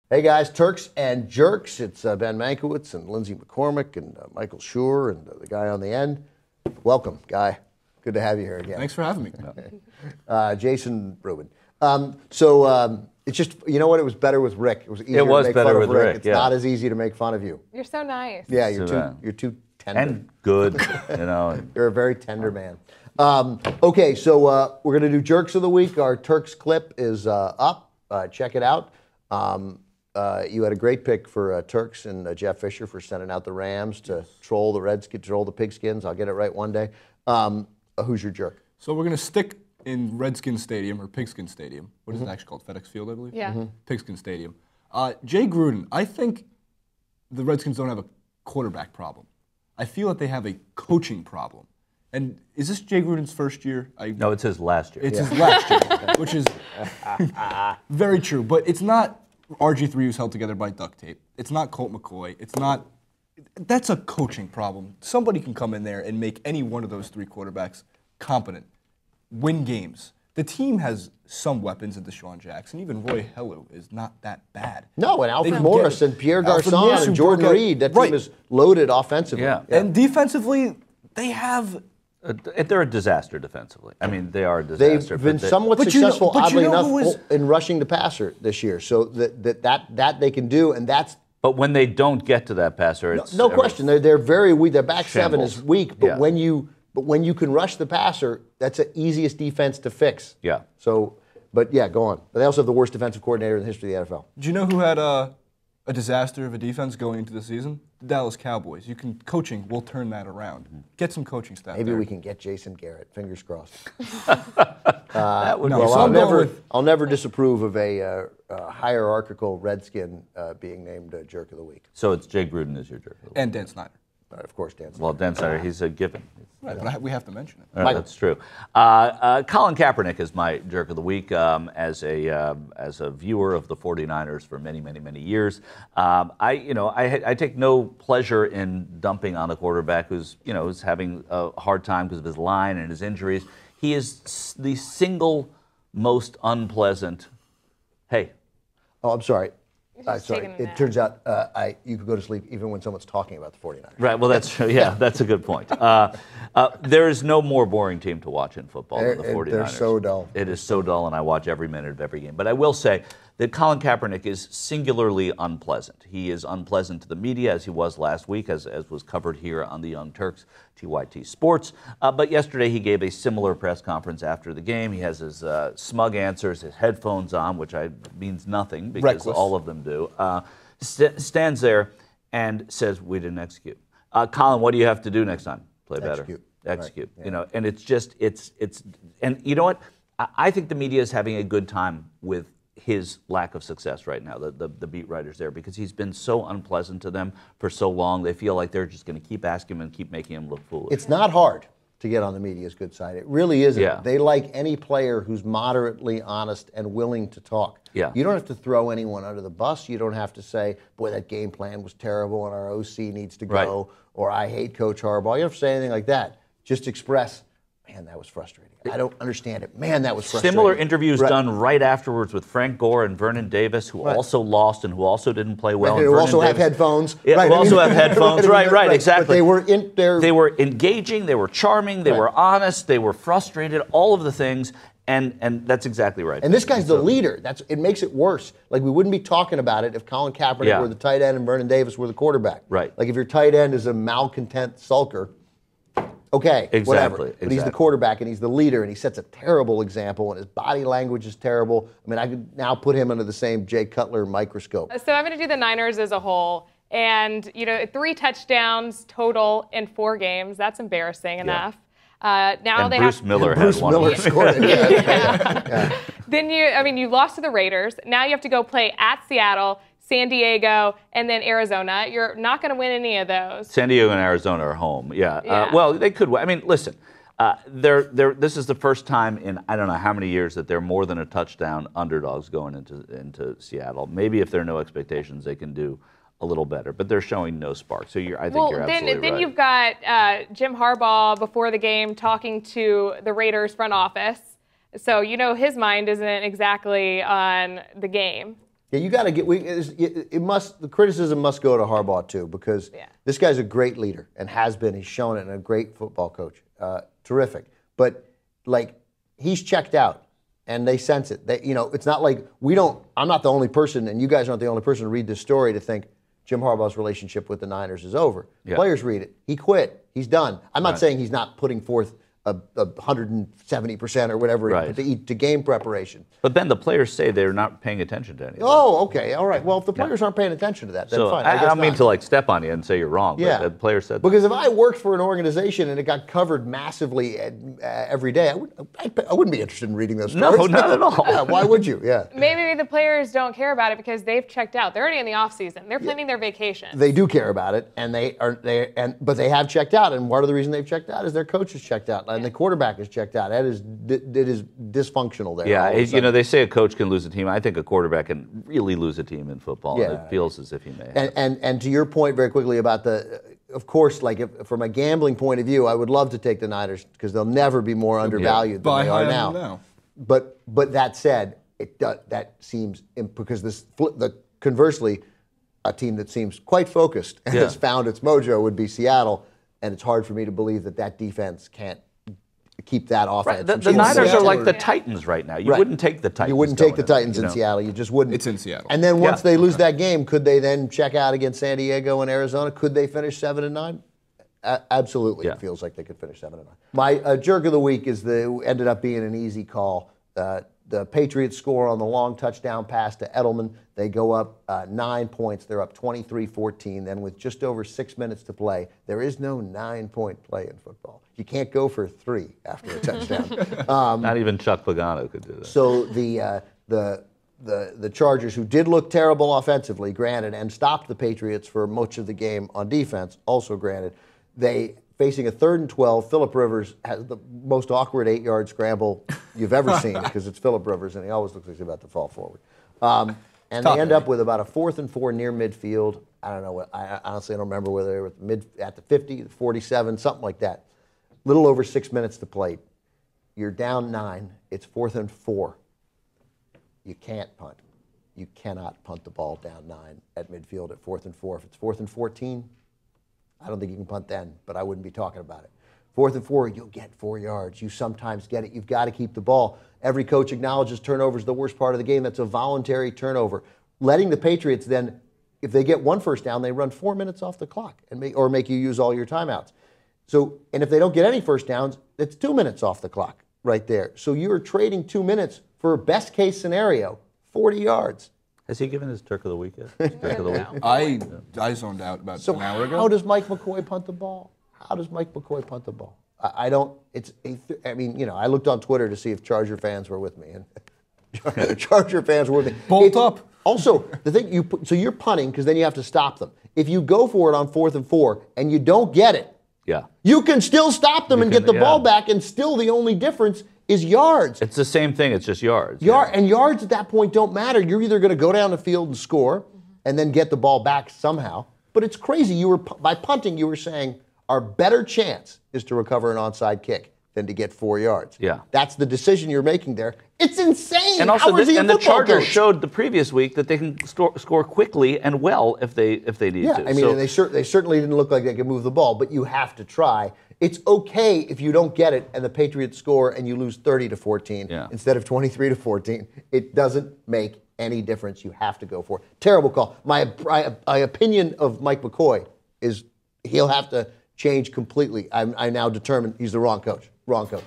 Hey guys, Turks and Jerks. It's Ben Mankiewicz and Lindsey McCormick and Michael Schur and the guy on the end. Welcome, Guy. Good to have you here again. Thanks for having me. Jason Rubin. It's just, you know what? It was better with Rick. It was easier to make fun of Rick. It's not as easy to make fun of you. You're so nice. Yeah, you're too tender. And good, you know. You're a very tender man. Okay, so we're going to do Jerks of the Week. Our Turks clip is up. Check it out. You had a great pick for Turks and Jeff Fisher for sending out the Rams to troll the Redskins, troll the Pigskins. I'll get it right one day. Who's your jerk? So we're going to stick in Redskin Stadium, or Pigskin Stadium. What is it actually called? FedEx Field, I believe? Yeah. Pigskin Stadium. Jay Gruden, I think the Redskins don't have a quarterback problem. I feel that they have a coaching problem. And is this Jay Gruden's first year? No, it's his last year. It's his last year, which is very true. But it's not RG3 who's held together by duct tape. It's not Colt McCoy. It's not. That's a coaching problem. Somebody can come in there and make any one of those three quarterbacks competent, win games. The team has some weapons in Deshaun Jackson. Even Roy Hellu is not that bad. No, and Alfred Morris and Pierre Garcon and Jordan Reed. That team is loaded offensively. Yeah. And defensively, they have. They're a disaster defensively. I mean, they are a disaster. They've been somewhat successful, oddly enough, in rushing the passer this year. So that they can do, and that's. But when they don't get to that passer, it's no question. They're very weak. Their back seven shambles. is weak. But when you can rush the passer, that's the easiest defense to fix. Yeah. So, but yeah, go on. But they also have the worst defensive coordinator in the history of the NFL. Do you know who had a disaster of a defense going into the season? The Dallas Cowboys. Coaching will turn that around. Get some coaching staff. Maybe there. we can get Jason Garrett. Fingers crossed. That would I'll never disapprove of a hierarchical Redskin being named Jerk of the Week. So it's Jay Gruden is your jerk of the week. And Dan Snyder. Of course, Dan Snyder. Well, Dan Snyder, he's a given. Right, but we have to mention it. That's true. Colin Kaepernick is my jerk of the week. As a viewer of the 49ers for many, many, many years, I take no pleasure in dumping on a quarterback who's having a hard time because of his line and his injuries. He is the single most unpleasant. Hey. Oh, I'm sorry. Sorry. It turns out you could go to sleep even when someone's talking about the 49ers. Right, well, that's true. Yeah, that's a good point. There is no more boring team to watch in football than the 49ers. They're so dull. It is so dull, and I watch every minute of every game. But I will say that Colin Kaepernick is singularly unpleasant. He is unpleasant to the media, as he was last week, as was covered here on the Young Turks, TYT Sports. But yesterday he gave a similar press conference after the game. He has his smug answers, his headphones on, which means nothing because Reckless. all of them do. Stands there and says, "We didn't execute." Colin, what do you have to do next time? Play better. Execute. Right. Yeah. And it's just and you know what? I think the media is having a good time with his lack of success right now, the beat writers there, because he's been so unpleasant to them for so long. They feel like they're just going to keep asking him and keep making him look foolish. It's not hard to get on the media's good side. It really isn't. Yeah. They like any player who's moderately honest and willing to talk. Yeah. You don't have to throw anyone under the bus. You don't have to say, boy, that game plan was terrible and our OC needs to go, Right. or I hate Coach Harbaugh. You don't have to say anything like that. Just express, man, that was frustrating. I don't understand it. Man, that was frustrating. Similar interviews done right afterwards with Frank Gore and Vernon Davis, who also lost and who also didn't play well. Who also have headphones. Yeah, who also have headphones. Right, exactly. But they were engaging, they were charming, they were honest, they were frustrated, all of the things, and that's exactly right. And this guy's the leader. It makes it worse. Like, we wouldn't be talking about it if Colin Kaepernick were the tight end and Vernon Davis were the quarterback. Right. Like, if your tight end is a malcontent sulker, okay, whatever. But he's the quarterback, and he's the leader, and he sets a terrible example, and his body language is terrible. I mean, I could now put him under the same Jay Cutler microscope. So I'm going to do the Niners as a whole. And, 3 touchdowns total in 4 games. That's embarrassing enough. Now they Bruce Miller had one. Bruce Miller scored it. Yeah. Then you lost to the Raiders. Now you have to go play at Seattle, San Diego, and then Arizona. You're not going to win any of those. San Diego and Arizona are home. Yeah. Well, they could win. I mean, listen. This is the first time in I don't know how many years that they're more than a touchdown underdogs going into Seattle. Maybe if there are no expectations, they can do a little better, but they're showing no spark. So I think you're absolutely right. Then you've got Jim Harbaugh before the game talking to the Raiders front office. So his mind isn't exactly on the game. Yeah, you got to get. The criticism must go to Harbaugh too, because this guy's a great leader and has been. He's shown it, and a great football coach. Terrific, but like he's checked out, and they sense it. It's not like we don't. I'm not the only person, and you guys aren't the only person to read this story to think Jim Harbaugh's relationship with the Niners is over. Yeah. Players read it. He quit. He's done. I'm not saying he's not putting forth a 170% or whatever to game preparation. But Ben, the players say they're not paying attention to anything. Oh, okay, all right. Well, if the players aren't paying attention to that, then So fine. I don't mean to like step on you and say you're wrong, but the players said because if I worked for an organization and it got covered massively every day, I wouldn't be interested in reading those stories. No, not at all. Yeah, why would you? Yeah. Maybe the players don't care about it because they've checked out. They're already in the off season. They're planning their vacation. They do care about it, but they have checked out, and part of the reason they've checked out is their coach has checked out, and the quarterback has checked out. It is dysfunctional there. Yeah, they say a coach can lose a team. I think a quarterback can really lose a team in football. Yeah. And it feels as if he may. And to your point very quickly about of course, from a gambling point of view, I would love to take the Niners because they'll never be more undervalued than they are now. But that said, that seems because conversely, a team that seems quite focused and has found its mojo would be Seattle, and it's hard for me to believe that defense can't keep that offense. Right. The Niners are like the Titans right now. You wouldn't take the Titans. You wouldn't take the Titans in Seattle. You just wouldn't. It's in Seattle. And then once they lose that game, could they then check out against San Diego and Arizona? Could they finish 7-9? Absolutely. It feels like they could finish 7-9. My jerk of the week ended up being an easy call. The Patriots score on the long touchdown pass to Edelman. They go up 9 points. They're up 23-14. Then with just over 6 minutes to play, there is no 9-point play in football. You can't go for 3 after a touchdown. Not even Chuck Pagano could do that. So the Chargers, who did look terrible offensively, granted, and stopped the Patriots for much of the game on defense, also granted, facing a 3rd and 12, Phillip Rivers has the most awkward 8-yard scramble you've ever seen because it's Phillip Rivers and he always looks like he's about to fall forward. And they end up with about a 4th and 4 near midfield. I don't know. I honestly don't remember whether they were at the 50, the 47, something like that. Little over 6 minutes to play. You're down 9. It's 4th and 4. You can't punt. You cannot punt the ball down 9 at midfield at 4th and 4. If it's 4th and 14, I don't think you can punt then, but I wouldn't be talking about it. 4th and 4, you'll get 4 yards. You sometimes get it. You've got to keep the ball. Every coach acknowledges turnover is the worst part of the game. That's a voluntary turnover. Letting the Patriots then, if they get 1 first down, they run 4 minutes off the clock or make you use all your timeouts. So, and if they don't get any first downs, it's 2 minutes off the clock right there. So you're trading 2 minutes for best case scenario, 40 yards. Has he given his Turk of the Week yet? Turk of the week? I zoned out about an hour ago. How does Mike McCoy punt the ball? How does Mike McCoy punt the ball? I mean, I looked on Twitter to see if Charger fans were with me, and Charger fans were with me. Bolt up. Also, the thing so you're punting because then you have to stop them. If you go for it on 4th and 4 and you don't get it, you can still stop them and get the ball back, and still the only difference is yards. It's the same thing. It's just yards. And yards at that point don't matter. You're either going to go down the field and score and then get the ball back somehow. But it's crazy. By punting, you were saying our better chance is to recover an onside kick than to get 4 yards. Yeah. That's the decision you're making there. It's insane. And also, the Chargers showed the previous week that they can score quickly and well if they need to. Yeah, I mean, and they certainly didn't look like they could move the ball, but you have to try. It's okay if you don't get it and the Patriots score and you lose 30-14 instead of 23-14. It doesn't make any difference. You have to go for it. Terrible call. My opinion of Mike McCoy is he'll have to change completely. I'm now determined he's the wrong coach. Wrong coach.